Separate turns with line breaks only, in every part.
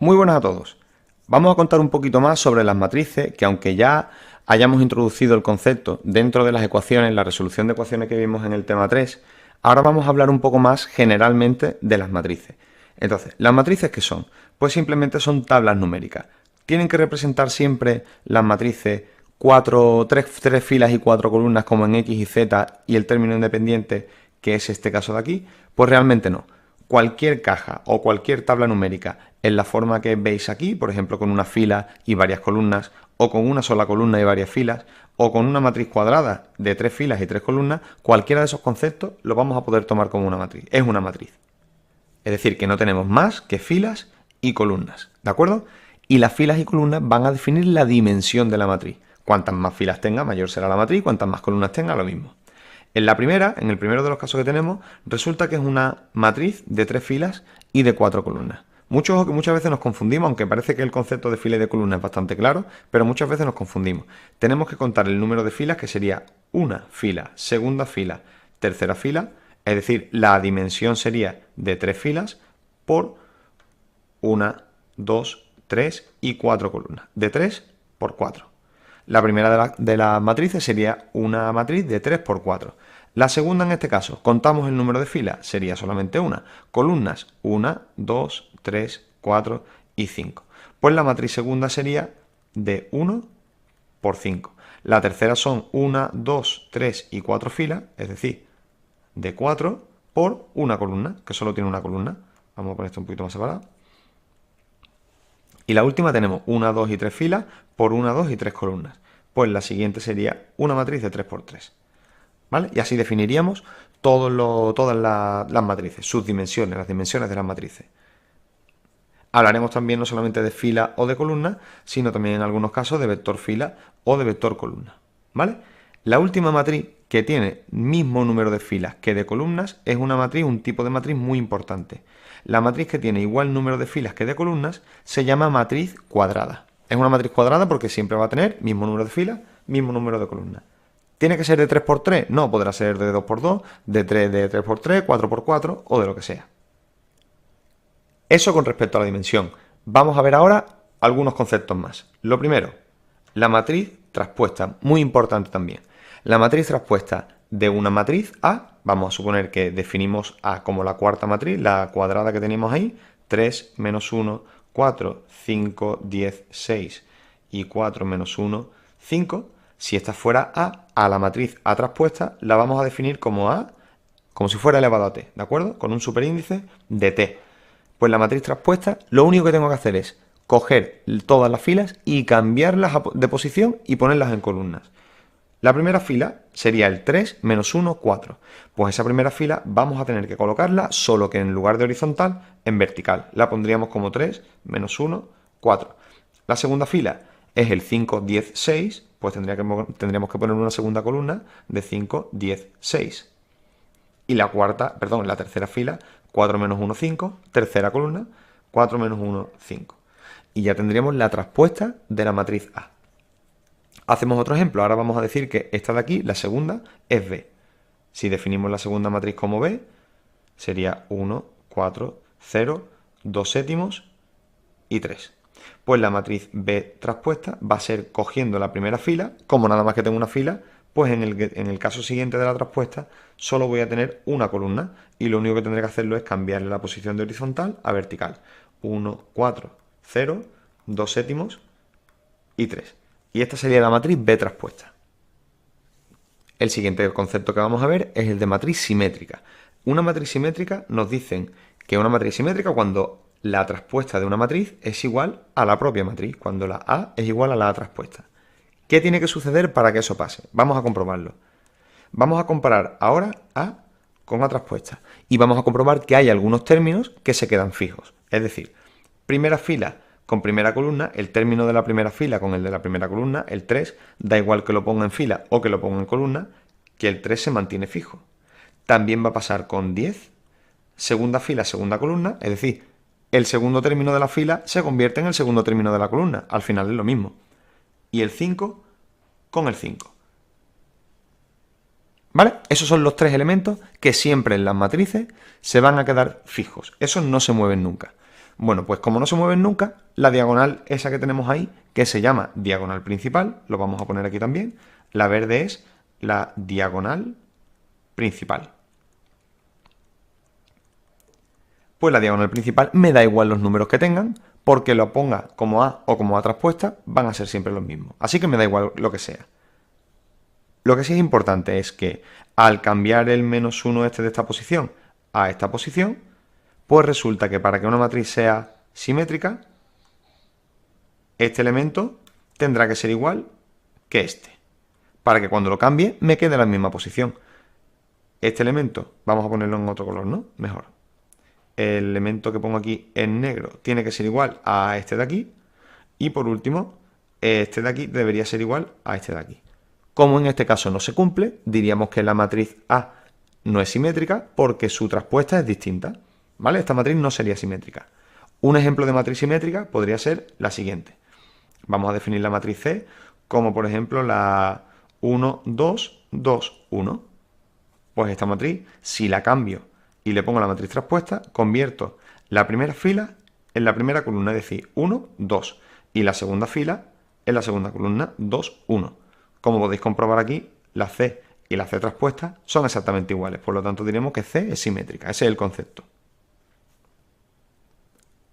Muy buenas a todos. Vamos a contar un poquito más sobre las matrices, que aunque ya hayamos introducido el concepto dentro de las ecuaciones, la resolución de ecuaciones que vimos en el tema 3, ahora vamos a hablar un poco más generalmente de las matrices. Entonces, ¿las matrices qué son? Pues simplemente son tablas numéricas. Tienen que representar siempre las matrices tres filas y 4 columnas como en X y Z y el término independiente, que es este caso de aquí. Pues realmente no. Cualquier caja o cualquier tabla numérica en la forma que veis aquí, por ejemplo con una fila y varias columnas, o con una sola columna y varias filas, o con una matriz cuadrada de 3 filas y 3 columnas, cualquiera de esos conceptos lo vamos a poder tomar como una matriz. Es una matriz. Es decir, que no tenemos más que filas y columnas, ¿de acuerdo? Y las filas y columnas van a definir la dimensión de la matriz. Cuantas más filas tenga, mayor será la matriz, cuantas más columnas tenga, lo mismo. En el primero de los casos que tenemos, resulta que es una matriz de 3 filas y de 4 columnas. Muchas veces nos confundimos, aunque parece que el concepto de fila y de columna es bastante claro, pero muchas veces nos confundimos. Tenemos que contar el número de filas, que sería una fila, segunda fila, tercera fila, es decir, la dimensión sería de 3 filas por 1, 2, 3 y 4 columnas, de 3 por 4. La primera de las matrices sería una matriz de 3 por 4. La segunda, en este caso, contamos el número de filas, sería solamente una. Columnas, 1, 2, 3, 4 y 5. Pues la matriz segunda sería de 1 por 5. La tercera son 1, 2, 3 y 4 filas, es decir, de 4 por una columna, que solo tiene una columna. Vamos a poner esto un poquito más separado. Y la última tenemos 1, 2 y 3 filas por 1, 2 y 3 columnas. Pues la siguiente sería una matriz de 3 por 3. ¿Vale? Y así definiríamos todas las matrices, sus dimensiones, las dimensiones de las matrices. Hablaremos también no solamente de fila o de columna, sino también en algunos casos de vector fila o de vector columna. ¿Vale? La última matriz, que tiene mismo número de filas que de columnas, es una matriz, un tipo de matriz muy importante. La matriz que tiene igual número de filas que de columnas se llama matriz cuadrada. Es una matriz cuadrada porque siempre va a tener mismo número de filas, mismo número de columnas. ¿Tiene que ser de 3 por 3? No, podrá ser de 2 por 2, de 3 por 3, 4 por 4 o de lo que sea. Eso con respecto a la dimensión. Vamos a ver ahora algunos conceptos más. Lo primero, la matriz traspuesta, muy importante también. La matriz traspuesta de una matriz A, vamos a suponer que definimos A como la cuarta matriz, la cuadrada que tenemos ahí, 3, menos 1, 4, 5, 10, 6 y 4 menos 1, 5. Si esta fuera A la matriz A traspuesta, la vamos a definir como A, como si fuera elevado a T, ¿de acuerdo? Con un superíndice de T. Pues la matriz traspuesta, lo único que tengo que hacer es coger todas las filas y cambiarlas de posición y ponerlas en columnas. La primera fila sería el 3 menos 1, 4. Pues esa primera fila vamos a tener que colocarla, solo que en lugar de horizontal, en vertical. La pondríamos como 3 menos 1, 4. La segunda fila es el 5, 10, 6. Pues tendríamos que poner una segunda columna de 5, 10, 6. Y la tercera fila, 4 menos 1, 5. Tercera columna, 4 menos 1, 5. Y ya tendríamos la traspuesta de la matriz A. Hacemos otro ejemplo. Ahora vamos a decir que esta de aquí, la segunda, es B. Si definimos la segunda matriz como B, sería 1, 4, 0, 2 séptimos y 3. Pues la matriz B traspuesta va a ser cogiendo la primera fila, como nada más que tengo una fila, pues en el caso siguiente de la traspuesta solo voy a tener una columna y lo único que tendré que hacerlo es cambiarle la posición de horizontal a vertical. 1, 4, 0, 2 séptimos y 3. Y esta sería la matriz B traspuesta. El siguiente concepto que vamos a ver es el de matriz simétrica. Una matriz simétrica nos dicen que una matriz simétrica cuando la traspuesta de una matriz es igual a la propia matriz, cuando la A es igual a la A traspuesta. ¿Qué tiene que suceder para que eso pase? Vamos a comprobarlo. Vamos a comparar ahora A con A traspuesta y vamos a comprobar que hay algunos términos que se quedan fijos. Es decir, primera fila con primera columna, el término de la primera fila con el de la primera columna, el 3, da igual que lo ponga en fila o que lo ponga en columna, que el 3 se mantiene fijo. También va a pasar con 10, segunda fila, segunda columna, es decir, el segundo término de la fila se convierte en el segundo término de la columna, al final es lo mismo. Y el 5 con el 5. ¿Vale? Esos son los tres elementos que siempre en las matrices se van a quedar fijos. Esos no se mueven nunca. Bueno, pues como no se mueven nunca, la diagonal esa que tenemos ahí, que se llama diagonal principal, lo vamos a poner aquí también, la verde es la diagonal principal. Pues la diagonal principal me da igual los números que tengan, porque lo ponga como A o como A traspuesta, van a ser siempre los mismos. Así que me da igual lo que sea. Lo que sí es importante es que al cambiar el -1 de esta posición a esta posición, pues resulta que para que una matriz sea simétrica, este elemento tendrá que ser igual que este, para que cuando lo cambie me quede en la misma posición. Este elemento, vamos a ponerlo en otro color, ¿no? Mejor. El elemento que pongo aquí en negro tiene que ser igual a este de aquí, y por último, este de aquí debería ser igual a este de aquí. Como en este caso no se cumple, diríamos que la matriz A no es simétrica porque su traspuesta es distinta, ¿vale? Esta matriz no sería simétrica. Un ejemplo de matriz simétrica podría ser la siguiente. Vamos a definir la matriz C como, por ejemplo, la 1, 2, 2, 1. Pues esta matriz, si la cambio y le pongo la matriz traspuesta, convierto la primera fila en la primera columna, es decir, 1, 2, y la segunda fila en la segunda columna, 2, 1. Como podéis comprobar aquí, la C y la C traspuesta son exactamente iguales, por lo tanto diremos que C es simétrica, ese es el concepto.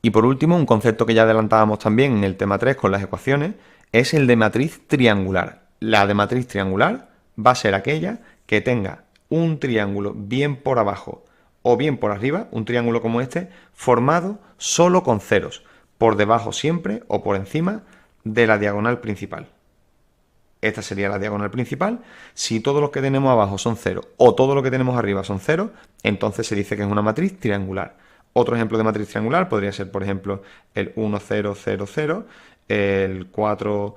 Y por último, un concepto que ya adelantábamos también en el tema 3 con las ecuaciones, es el de matriz triangular. La de matriz triangular va a ser aquella que tenga un triángulo bien por abajo o bien por arriba, un triángulo como este, formado solo con ceros, por debajo siempre o por encima de la diagonal principal. Esta sería la diagonal principal. Si todos los que tenemos abajo son 0 o todo lo que tenemos arriba son 0, entonces se dice que es una matriz triangular. Otro ejemplo de matriz triangular podría ser, por ejemplo, el 1, 0, 0, 0, el 4,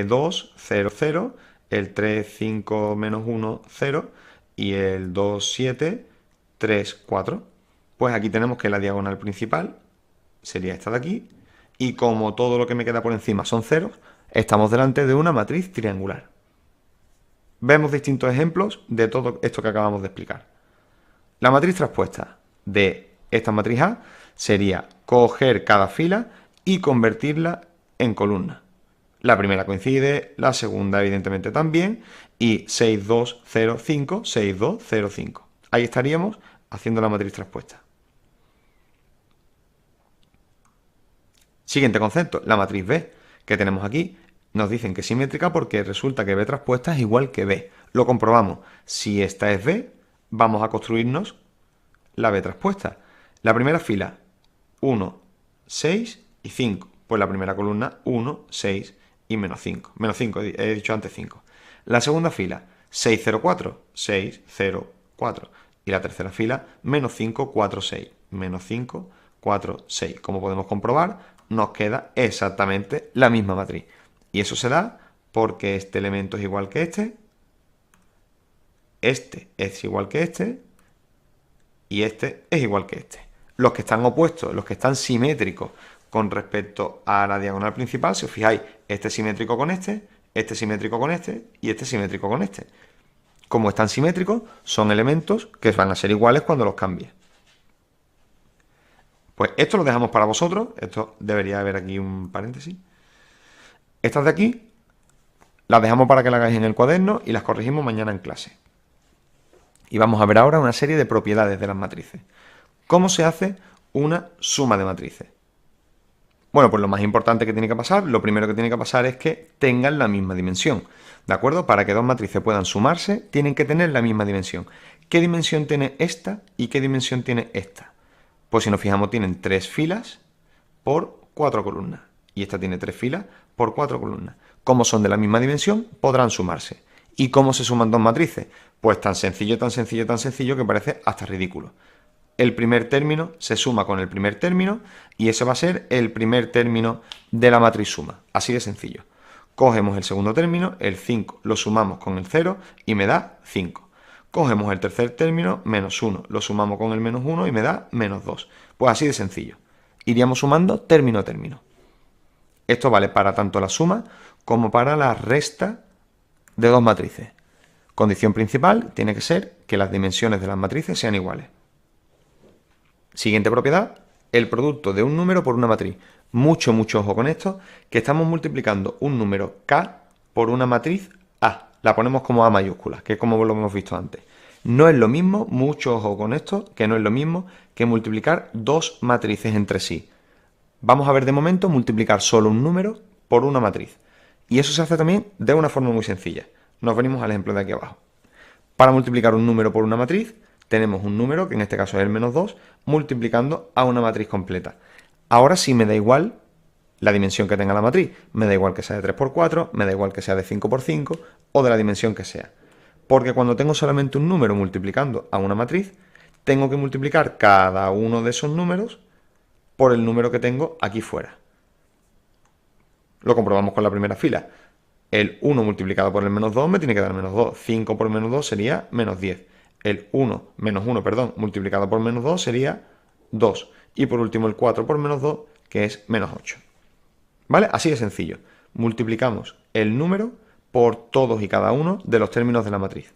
2, 0, 0, el 3, 5, menos 1, 0 y el 2, 7, 3, 4. Pues aquí tenemos que la diagonal principal sería esta de aquí, y como todo lo que me queda por encima son ceros, estamos delante de una matriz triangular. Vemos distintos ejemplos de todo esto que acabamos de explicar. La matriz traspuesta de esta matriz A sería coger cada fila y convertirla en columna. La primera coincide, la segunda evidentemente también, y 6, 2, 0, 5, 6, 2, 0, 5. Ahí estaríamos haciendo la matriz traspuesta. Siguiente concepto, la matriz B, que tenemos aquí. Nos dicen que es simétrica porque resulta que B traspuesta es igual que B. Lo comprobamos. Si esta es B, vamos a construirnos la B traspuesta. La primera fila, 1, 6 y 5. Pues la primera columna, 1, 6 y menos 5. Menos 5, he dicho antes 5. La segunda fila, 6, 0, 4. 6, 0, 4. Y la tercera fila, menos 5, 4, 6. Menos 5, 4, 6. Como podemos comprobar, nos queda exactamente la misma matriz. Y eso se da porque este elemento es igual que este es igual que este, y este es igual que este. Los que están opuestos, los que están simétricos con respecto a la diagonal principal, si os fijáis, este es simétrico con este es simétrico con este y este es simétrico con este. Como están simétricos, son elementos que van a ser iguales cuando los cambie. Pues esto lo dejamos para vosotros. Esto debería haber aquí un paréntesis. Estas de aquí las dejamos para que las hagáis en el cuaderno y las corregimos mañana en clase. Y vamos a ver ahora una serie de propiedades de las matrices. ¿Cómo se hace una suma de matrices? Bueno, pues lo más importante que tiene que pasar, lo primero que tiene que pasar es que tengan la misma dimensión. ¿De acuerdo? Para que dos matrices puedan sumarse, tienen que tener la misma dimensión. ¿Qué dimensión tiene esta y qué dimensión tiene esta? Pues si nos fijamos, tienen 3 filas por 4 columnas. Y esta tiene 3 filas por 4 columnas. Como son de la misma dimensión, podrán sumarse. ¿Y cómo se suman dos matrices? Pues tan sencillo, tan sencillo, tan sencillo que parece hasta ridículo. El primer término se suma con el primer término y ese va a ser el primer término de la matriz suma. Así de sencillo. Cogemos el segundo término, el 5, lo sumamos con el 0 y me da 5. Cogemos el tercer término, menos 1, lo sumamos con el menos 1 y me da menos 2. Pues así de sencillo. Iríamos sumando término a término. Esto vale para tanto la suma como para la resta de dos matrices. Condición principal tiene que ser que las dimensiones de las matrices sean iguales. Siguiente propiedad, el producto de un número por una matriz. Mucho, mucho ojo con esto, que estamos multiplicando un número K por una matriz A. La ponemos como A mayúscula, que es como lo hemos visto antes. No es lo mismo, mucho ojo con esto, que no es lo mismo que multiplicar dos matrices entre sí. Vamos a ver de momento multiplicar solo un número por una matriz. Y eso se hace también de una forma muy sencilla. Nos venimos al ejemplo de aquí abajo. Para multiplicar un número por una matriz, tenemos un número, que en este caso es el menos 2, multiplicando a una matriz completa. Ahora sí me da igual la dimensión que tenga la matriz. Me da igual que sea de 3 por 4, me da igual que sea de 5 por 5 o de la dimensión que sea. Porque cuando tengo solamente un número multiplicando a una matriz, tengo que multiplicar cada uno de esos números por el número que tengo aquí fuera. Lo comprobamos con la primera fila. El 1 multiplicado por el menos 2 me tiene que dar menos 2. 5 por menos 2 sería menos 10. El 1, menos 1, perdón, multiplicado por menos 2 sería 2. Y por último el 4 por menos 2, que es menos 8. ¿Vale? Así de sencillo. Multiplicamos el número por todos y cada uno de los términos de la matriz.